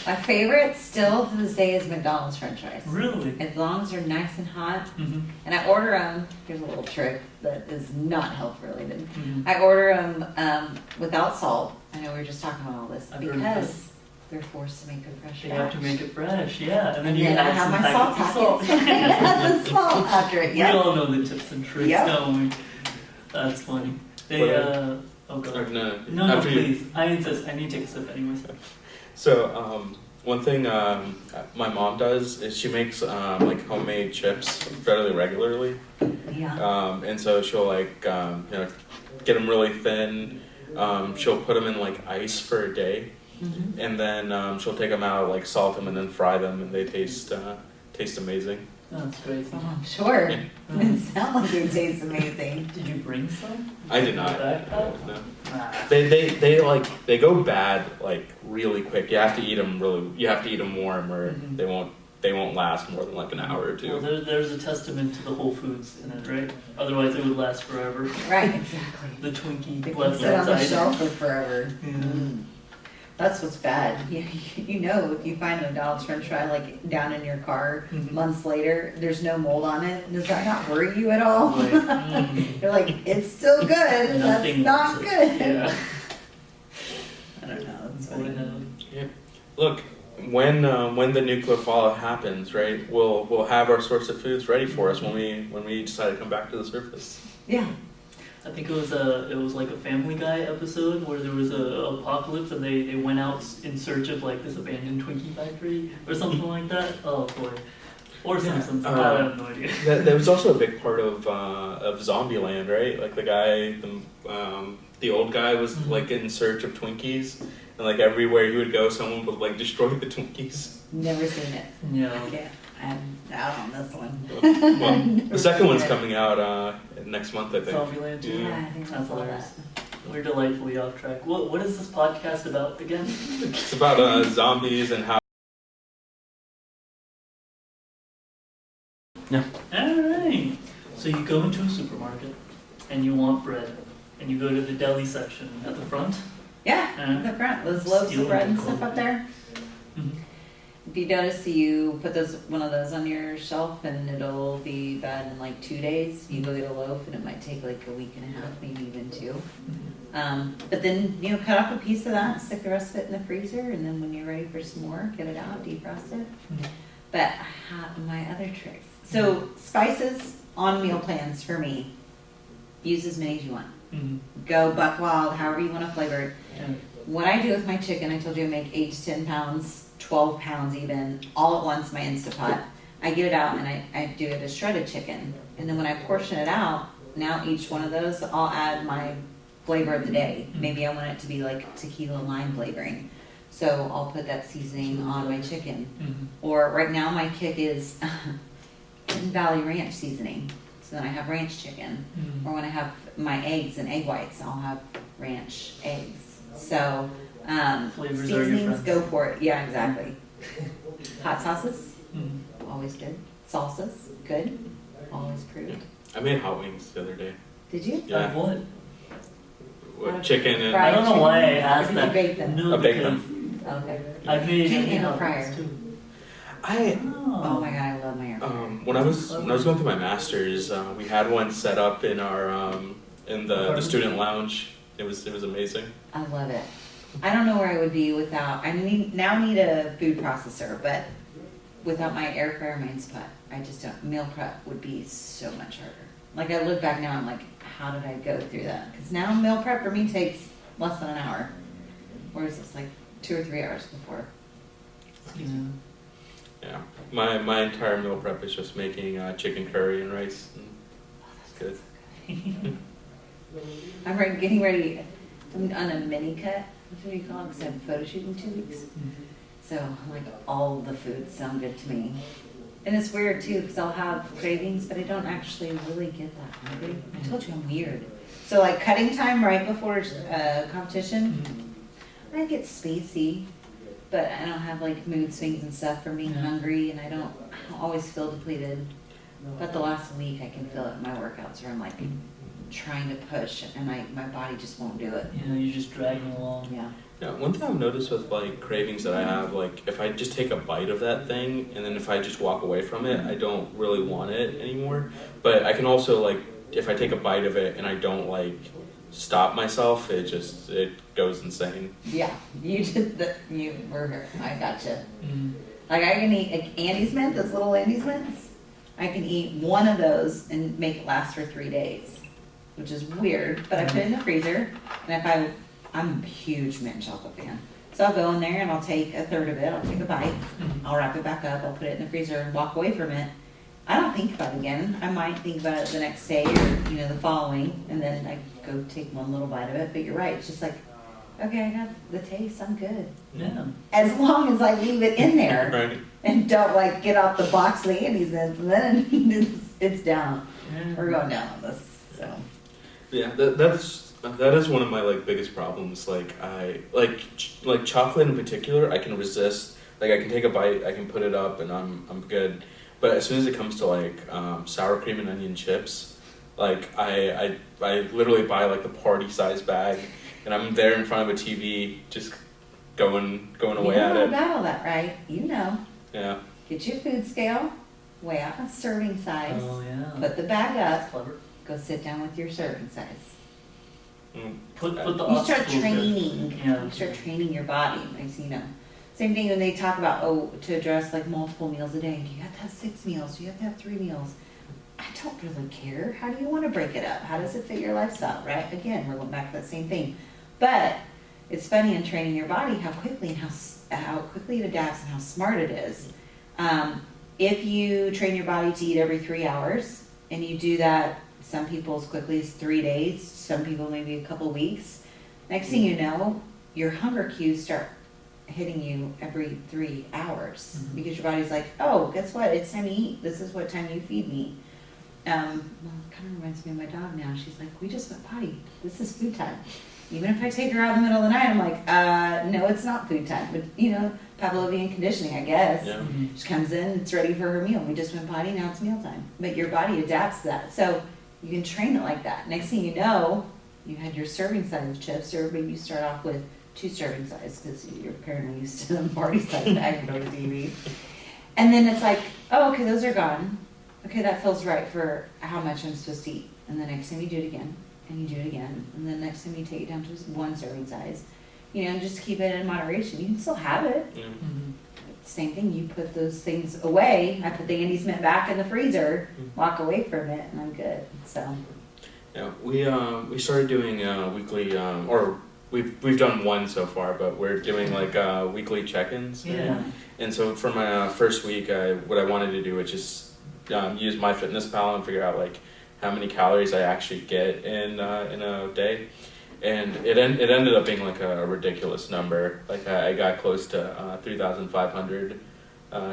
C: My favorite still to this day is McDonald's French fries.
B: Really?
C: As long as they're nice and hot. And I order them, here's a little trick that is not health related. I order them without salt. I know we were just talking about all this because they're forced to make it fresh.
B: They have to make it fresh, yeah. And then
C: you add some my salt packets. Add the salt after it, yeah.
B: We all know the tips and tricks, don't we? That's funny. They, oh, go ahead. No, please. I insist. I need to take a sip anyways.
A: So, one thing my mom does is she makes like homemade chips fairly regularly.
C: Yeah.
A: And so she'll like get them really thin. She'll put them in like ice for a day, and then she'll take them out, like salt them, and then fry them, and they taste amazing.
B: Oh, that's great.
C: Oh, I'm sure. It sounds like it tastes amazing.
B: Did you bring some?
A: I did not.
B: No.
A: They go bad like really quick. You have to eat them warm, or they won't last more than like an hour or two.
B: Well, there's a testament to the whole foods in it, right? Otherwise, it would last forever.
C: Right, exactly.
B: The Twinkie
C: They can
B: left
C: sit on the
B: outside.
C: shelf for forever.
B: Yeah.
C: That's what's bad. You know, if you find a McDonald's French fry like down in your car months later, there's no mold on it. Does that not worry you at all?
B: Right.
C: You're like, it's still good. That's not good.
B: Yeah.
C: I don't know. That's
B: funny.
A: Yeah. Look, when the nuclear fallout happens, right? We'll have our source of foods ready for us when we decide to come back to the surface.
C: Yeah.
B: I think it was like a Family Guy episode where there was a apocalypse and they went out in search of like this abandoned Twinkie factory or something like that. Oh boy. Or Simpsons. I have no idea.
A: That was also a big part of Zombieland, right? Like the old guy was like in search of Twinkies, and like everywhere he would go, someone would like destroy the Twinkies.
C: Never seen it.
B: Yeah.
C: I'm out on this one.
A: Well, the second one's coming out next month, I think.
B: Zombieland 2.
C: Yeah, I think I
B: That's
C: saw
B: hilarious.
C: that.
B: We're delightfully off track. What is this podcast about again?
A: It's about zombies and how. Yeah.
B: Alright. So you go into a supermarket and you want bread. And you go to the deli section at the front.
C: Yeah, at the front. Those loaves of bread and stuff up there. If you notice, you put one of those on your shelf and it'll be done in like 2 days. You go get a loaf and it might take like a week and a half, maybe even 2. But then, cut off a piece of that, stick the rest of it in the freezer, and then when you're ready for some more, get it out, defrost it. But I have my other tricks. So spices on meal plans for me, use as many as you want. Go buck wild, however you want to flavor it. What I do with my chicken, I told you I make 8 to 10 pounds, 12 pounds even, all at once, my Instapot. I get it out and I do it as shredded chicken. And then when I portion it out, now each one of those, I'll add my flavor of the day. Maybe I want it to be like tequila lime flavoring. So I'll put that seasoning on my chicken.
B: Mm-hmm.
C: Or right now my kick is Hidden Valley Ranch seasoning. So then I have ranch chicken.
B: Mm-hmm.
C: Or when I have my eggs and egg whites, I'll have ranch eggs. So
B: Flavors are your
C: seasonings,
B: friends.
C: go for it. Yeah, exactly. Hot sauces,
B: Mm-hmm.
C: always good. Salsas, good. Always approved.
A: I made hot wings the other day.
C: Did you?
A: Yeah.
B: Of what?
A: With chicken and
C: Fried
B: I don't know why I
C: chicken.
B: asked
C: Or
B: that.
C: did you bake them?
B: No,
A: I baked
B: because
C: Okay.
B: I've made
C: Can't handle
B: hot
C: fryer.
B: dogs too.
A: I
C: Oh my god, I love my air fryer.
A: when I was going through my masters, we had one set up in our in the student lounge. It was amazing.
C: I love it. I don't know where I would be without. I need a food processor, but without my air fryer, my Instapot, I just don't. Meal prep would be so much harder. Like I look back now, I'm like, how did I go through that? Because now meal prep for me takes less than an hour, whereas it's like 2 or 3 hours before.
B: Yeah.
A: Yeah, my entire meal prep is just making chicken curry and rice. And it's good.
C: I'm getting ready. I'm on a mini cut. What do you call it? Because I have a photo shoot in 2 weeks. So like all the foods sound good to me. And it's weird too because I'll have cravings, but I don't actually really get that hungry. I told you I'm weird. So like cutting time right before competition, I get spacey, but I don't have like mood swings and stuff from being hungry, and I don't always feel depleted. But the last week I can feel it in my workouts where I'm like trying to push and my body just won't do it.
B: Yeah, you're just dragging along.
C: Yeah.
A: Yeah, one thing I've noticed with like cravings that I have, like if I just take a bite of that thing and then if I just walk away from it, I don't really want it anymore. But I can also like if I take a bite of it and I don't like stop myself, it goes insane.
C: Yeah, you were, I gotcha.
B: Mm.
C: Like I can eat like Andes Mint, those little Andes Mints. I can eat one of those and make it last for 3 days, which is weird, but I put it in the freezer, and I'm a huge mint chocolate fan. So I'll go in there and I'll take a third of it, I'll take a bite, I'll wrap it back up, I'll put it in the freezer and walk away from it. I don't think about it again. I might think about it the next day or, the following, and then I go take one little bite of it, but you're right, it's just like, okay, I got the taste, I'm good.
B: Yeah.
C: As long as I leave it in there
A: Right.
C: and don't like get off the box of the Andes Mints, and then it's down.
B: Yeah.
C: We're going down on this, so.
A: Yeah, that is one of my like biggest problems. Like I like chocolate in particular, I can resist. Like I can take a bite, I can put it up, and I'm good. But as soon as it comes to like sour cream and onion chips, like I literally buy like the party size bag, and I'm there in front of a TV just going away
C: You
A: at
C: know
A: it.
C: about all that, right?
A: Yeah.
C: Get your food scale, weigh out a serving size,
B: Oh yeah.
C: put the bag
B: That's
C: up,
B: clever.
C: go sit down with your serving size.
B: Put the
C: You start
B: obstacles there.
C: training.
B: Yeah.
C: You start training your body. Same thing when they talk about to address like multiple meals a day. You have to have 6 meals. You have to have 3 meals. I don't really care. How do you want to break it up? How does it fit your lifestyle? Right? Again, we're going back to that same thing. But it's funny in training your body how quickly and how quickly it adapts and how smart it is. If you train your body to eat every 3 hours and you do that, some people as quickly as 3 days, some people maybe a couple weeks. Next thing you know, your hunger cues start hitting you every 3 hours because your body's like, oh, guess what? It's time to eat. This is what time you feed me. Well, it kind of reminds me of my dog now. She's like, we just went potty. This is food time. Even if I take her out in the middle of the night, I'm like, no, it's not food time. But, Pavlovian conditioning, I guess.
A: Yeah.
C: She comes in, it's ready for her meal. We just went potty, now it's meal time. But your body adapts to that. So you can train it like that. Next thing you know, you had your serving size of chips, or maybe you start off with 2 serving size because you're apparently used to the party size bag for the TV. And then it's like, oh, okay, those are gone. Okay, that feels right for how much I'm supposed to eat. And the next time you do it again, and you do it again, and then next time you take it down to 1 serving size. Just keep it in moderation. You can still have it.
A: Yeah.
C: Same thing, you put those things away. I put the Andes Mint back in the freezer, walk away from it, and I'm good. So.
A: Yeah, we started doing weekly, or we've done one so far, but we're doing like weekly check-ins.
B: Yeah.
A: And so for my first week, what I wanted to do was just use MyFitnessPal and figure out like how many calories I actually get in a day. and it ended up being like a ridiculous number. Like I got close to 3,500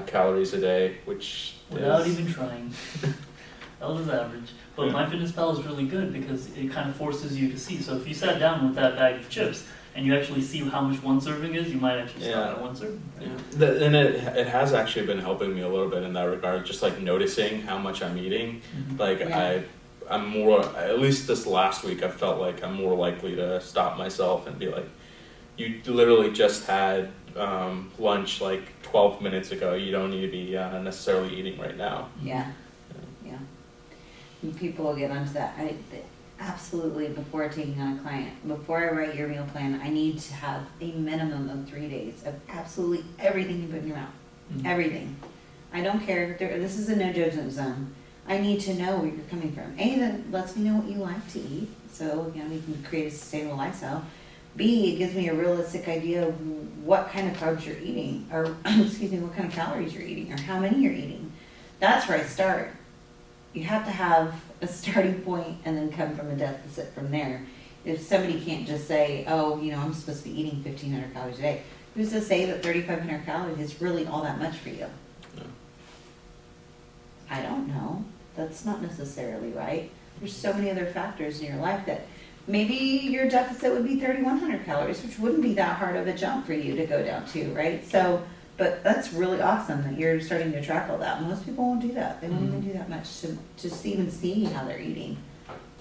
A: calories a day, which
B: without
A: is,
B: even trying. That was average. But MyFitnessPal is really good because it kind of forces you to see. So if you sat down with that bag of chips and you actually see how much one serving is, you might actually stop at one serving. Right?
A: Yeah. And it has actually been helping me a little bit in that regard, just like noticing how much I'm eating.
B: Mm-hmm.
A: Like I'm more, at least this last week, I felt like I'm more likely to stop myself and be like, you literally just had lunch like 12 minutes ago. You don't need to be necessarily eating right now.
C: Yeah. And people will get onto that. Absolutely, before taking on a client, before I write your meal plan, I need to have a minimum of 3 days of absolutely everything you put in your mouth.
B: Mm-hmm.
C: Everything. I don't care. This is a no judgment zone. I need to know where you're coming from. A, that lets me know what you like to eat, so we can create a sustainable lifestyle. B, it gives me a realistic idea of what kind of carbs you're eating, or excuse me, what kind of calories you're eating, or how many you're eating. That's where I start. You have to have a starting point and then come from a deficit from there. If somebody can't just say, oh, I'm supposed to be eating 1,500 calories a day, who's to say that 3,500 calories is really all that much for you?
A: No.
C: I don't know. That's not necessarily right. There's so many other factors in your life that maybe your deficit would be 3,100 calories, which wouldn't be that hard of a jump for you to go down to, right? So, but that's really awesome that you're starting to track all that. Most people won't do that. They won't even do that much to just even see how they're eating.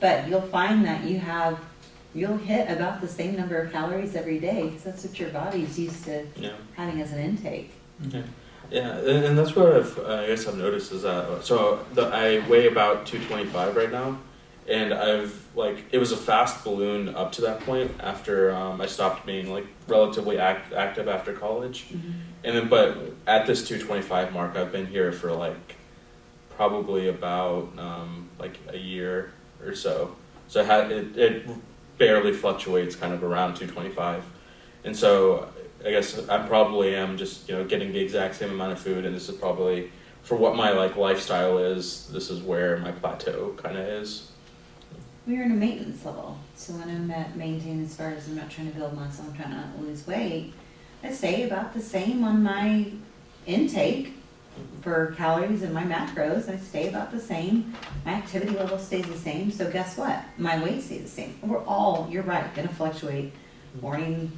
C: But you'll find that you'll hit about the same number of calories every day because that's what your body's used to having as an intake.
A: Yeah. Yeah, and that's what I guess I've noticed is that, I weigh about 225 right now, and it was a fast balloon up to that point after I stopped being like relatively active after college.
C: Mm-hmm.
A: And then, but at this 225 mark, I've been here for like probably about like a year or so. So it barely fluctuates kind of around 225. And so I guess I probably am just, getting the exact same amount of food, and this is probably, for what my lifestyle is, this is where my plateau kind of is.
C: We're in a maintenance level. So when I'm at maintain, as far as I'm not trying to build muscle, I'm trying to not lose weight, I stay about the same on my intake for calories and my macros. I stay about the same. My activity level stays the same. So guess what? My weight stays the same. We're all, you're right, going to fluctuate morning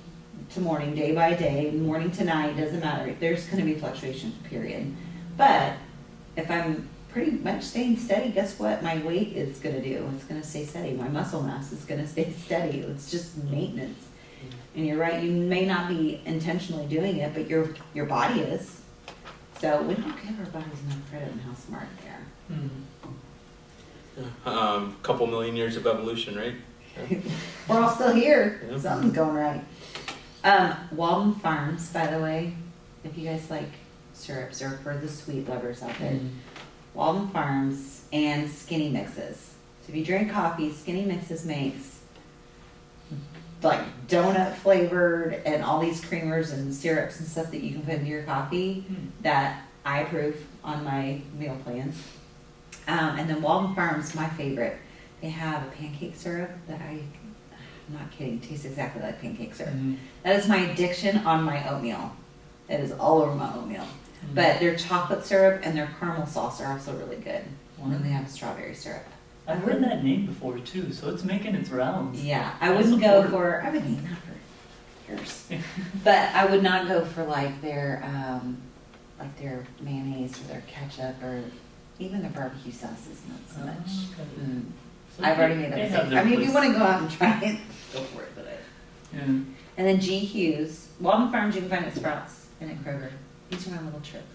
C: to morning, day by day, morning to night, doesn't matter. There's going to be fluctuation, period. But if I'm pretty much staying steady, guess what my weight is going to do? It's going to stay steady. My muscle mass is going to stay steady. It's just maintenance. And you're right, you may not be intentionally doing it, but your body is. So we don't give our bodies enough credit on how smart they are.
A: Mm-hmm. Couple million years of evolution, right? Yeah.
C: We're all still here.
A: Yeah.
C: Something's going right. Walden Farms, by the way, if you guys like syrups or for the sweet lovers out there, Walden Farms and Skinny Mixes. So if you drink coffee, Skinny Mixes makes like donut flavored and all these creamers and syrups and stuff that you can put into your coffee that I approve on my meal plans. And then Walden Farms, my favorite, they have a pancake syrup that I'm not kidding, tastes exactly like pancake syrup. Mm-hmm. That is my addiction on my oatmeal. It is all over my oatmeal. Mm-hmm. But their chocolate syrup and their caramel sauce are also really good. And then they have strawberry syrup.
B: I've heard that name before too, so it's making its rounds.
C: Yeah, I've been eating that for years. But I would not go for like their mayonnaise or their ketchup or even their barbecue sauces, not so much. Okay. So I've already made that mistake. I mean, if you want to go out and try it, go for it. But And then G. Hughes, Walden Farms, you can find it at Sprouts and at Kroger. These are my little tricks.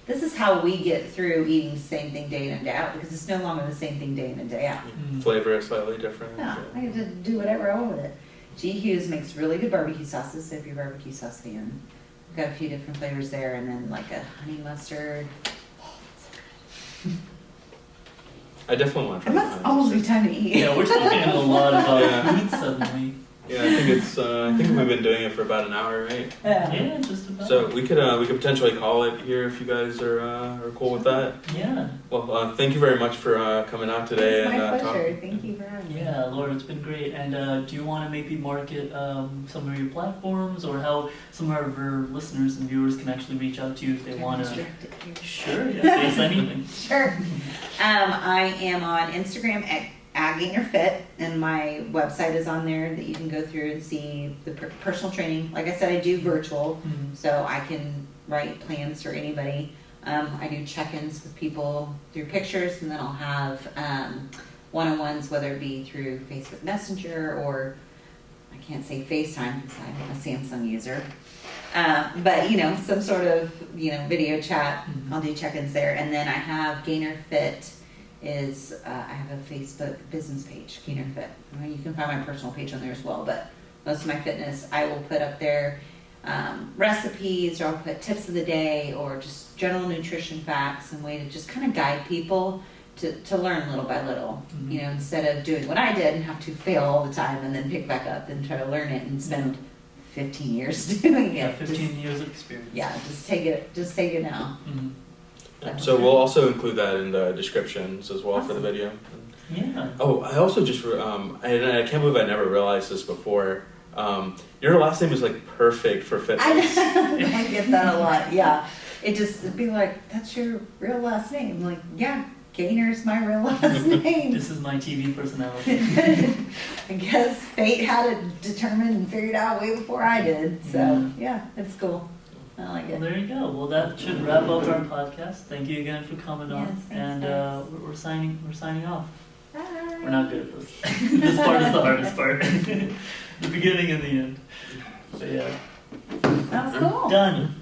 C: This is how we get through eating the same thing day in and day out, because it's no longer the same thing day in and day out.
A: Flavor is slightly different.
C: Yeah, I get to do whatever I want with it. G. Hughes makes really good barbecue sauces, so if you're a barbecue sauce fan, we've got a few different flavors there, and then like a honey mustard. Oh, that's so good.
A: I definitely want to try
C: it. It must almost be time to eat.
B: Yeah, we're talking a lot about food suddenly.
A: Yeah, I think we've been doing it for about an hour, right?
B: Yeah, just about.
A: So we could potentially call it here if you guys are cool with that.
B: Yeah.
A: Well, thank you very much for coming out today
C: It's my
A: and
C: pleasure.
A: talking.
C: Thank you for having me.
B: Yeah, Laura, it's been great. And do you want to maybe market some of your platforms, or how some of our listeners and viewers can actually reach out to you if they want to? Sure, yeah, face anything.
C: Sure. I am on Instagram at Gainer Fit, and my website is on there that you can go through and see the personal training. Like I said, I do virtual, so I can write plans for anybody. I do check-ins with people through pictures, and then I'll have one-on-ones, whether it be through Facebook Messenger or I can't say FaceTime because I'm a Samsung user. But some sort of video chat. I'll do check-ins there, and then I have Gainer Fit. I have a Facebook business page, Gainer Fit. You can find my personal page on there as well, but most of my fitness I will put up there recipes, or I'll put tips of the day, or just general nutrition facts and way to just kind of guide people to learn little by little. Instead of doing what I did and have to fail all the time and then pick back up and try to learn it and spend 15 years doing it.
B: Yeah, 15 years of experience.
C: Yeah, just take it now.
A: So we'll also include that in the descriptions as well for the video.
B: Yeah.
A: Oh, I also just I can't believe I never realized this before. Your last name is like perfect for fitness.
C: I get that a lot. Yeah, it'd be like, that's your real last name. I'm like, yeah, Gainer's my real last name.
B: This is my TV personality.
C: I guess fate had it determined and figured out way before I did. So yeah, it's cool. I like it.
B: Well, there you go. Well, that should wrap up our podcast. Thank you again for coming on.
C: Thanks,
B: and
C: guys.
B: We're signing off.
C: Bye.
B: We're not good at this. This part is the hardest part. The beginning and the end. But yeah.
C: That was cool.
B: Done.